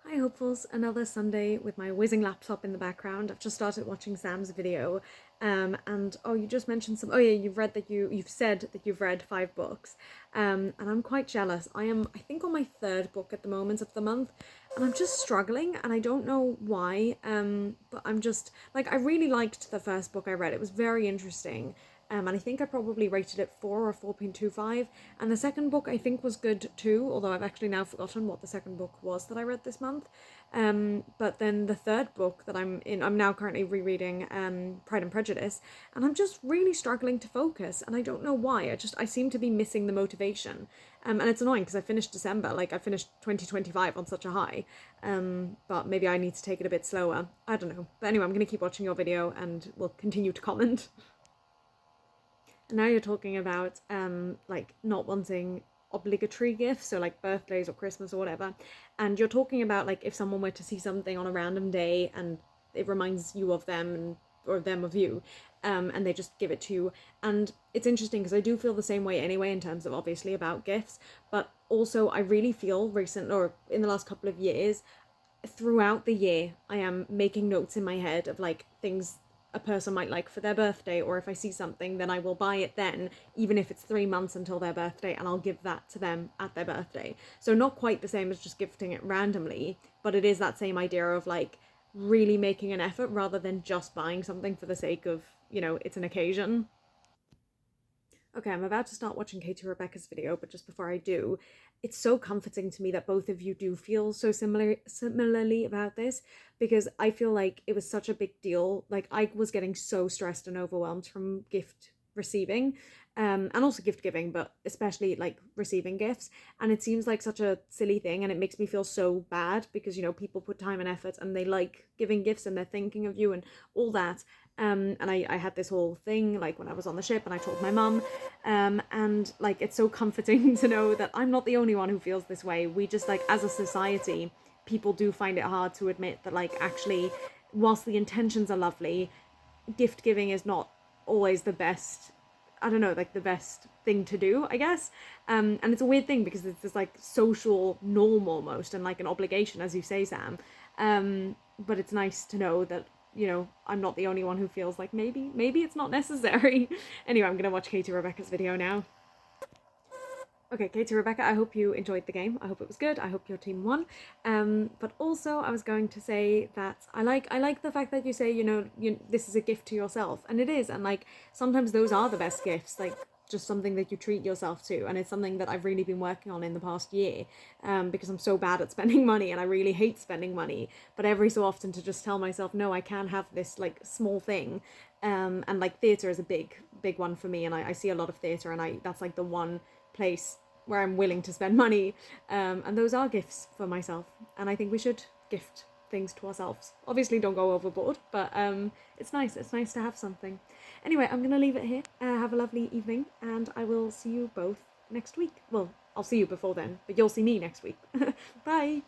Hi hopefuls, another Sunday with my whizzing laptop in the background. I've just started watching Sam's video, and oh, you just mentioned some. Oh yeah, you've said that you've read 5 books, and I'm quite jealous. I think on my third book at the moment of the month, and I'm just struggling, and I don't know why. But I'm just like I really liked the first book I read. It was very interesting. And I think I probably rated it 4 or 4.25. And the second book I think was good too, although I've actually now forgotten what the second book was that I read this month. But then the third book that I'm now currently rereading Pride and Prejudice, and I'm just really struggling to focus, and I don't know why. I seem to be missing the motivation. And it's annoying because I finished December, like I finished 2025 on such a high. But maybe I need to take it a bit slower. I don't know. But anyway, I'm going to keep watching your video and we'll continue to comment. And now you're talking about like not wanting obligatory gifts, so like birthdays or Christmas or whatever. And you're talking about like if someone were to see something on a random day and it reminds you of them and or them of you, and they just give it to you. And it's interesting because I do feel the same way anyway in terms of obviously about gifts, but also I really feel recent or in the last couple of years throughout the year I am making notes in my head of like things a person might like for their birthday, or if I see something then I will buy it then, even if it's 3 months until their birthday, and I'll give that to them at their birthday. So not quite the same as just gifting it randomly, but it is that same idea of like really making an effort rather than just buying something for the sake of, it's an occasion. Okay, I'm about to start watching Katie Rebecca's video, but just before I do, it's so comforting to me that both of you do feel so similarly about this, because I feel like it was such a big deal. Like I was getting so stressed and overwhelmed from gift receiving, and also gift giving, but especially like receiving gifts. And it seems like such a silly thing, and it makes me feel so bad because people put time and effort and they like giving gifts and they're thinking of you and all that. And I had this whole thing like when I was on the ship and I told my mum, and like it's so comforting to know that I'm not the only one who feels this way. We just like as a society, people do find it hard to admit that like actually, whilst the intentions are lovely, gift giving is not always the best. I don't know, like the best thing to do, I guess. And it's a weird thing because it's this like social norm almost and like an obligation, as you say, Sam. But it's nice to know that I'm not the only one who feels like maybe it's not necessary. Anyway, I'm gonna watch Katie Rebecca's video now. Okay, Katie Rebecca, I hope you enjoyed the game. I hope it was good. I hope your team won. But also, I was going to say that I like the fact that you say this is a gift to yourself, and it is. And like sometimes those are the best gifts. Like just something that you treat yourself to, and it's something that I've really been working on in the past year, because I'm so bad at spending money and I really hate spending money. But every so often to just tell myself, no, I can have this like small thing. And like theatre is a big one for me, and I see a lot of theatre, and that's like the one place where I'm willing to spend money, and those are gifts for myself, and I think we should gift things to ourselves. Obviously don't go overboard, but it's nice to have something. Anyway, I'm gonna leave it here. Have a lovely evening, and I will see you both next week. Well, I'll see you before then, but you'll see me next week. Bye.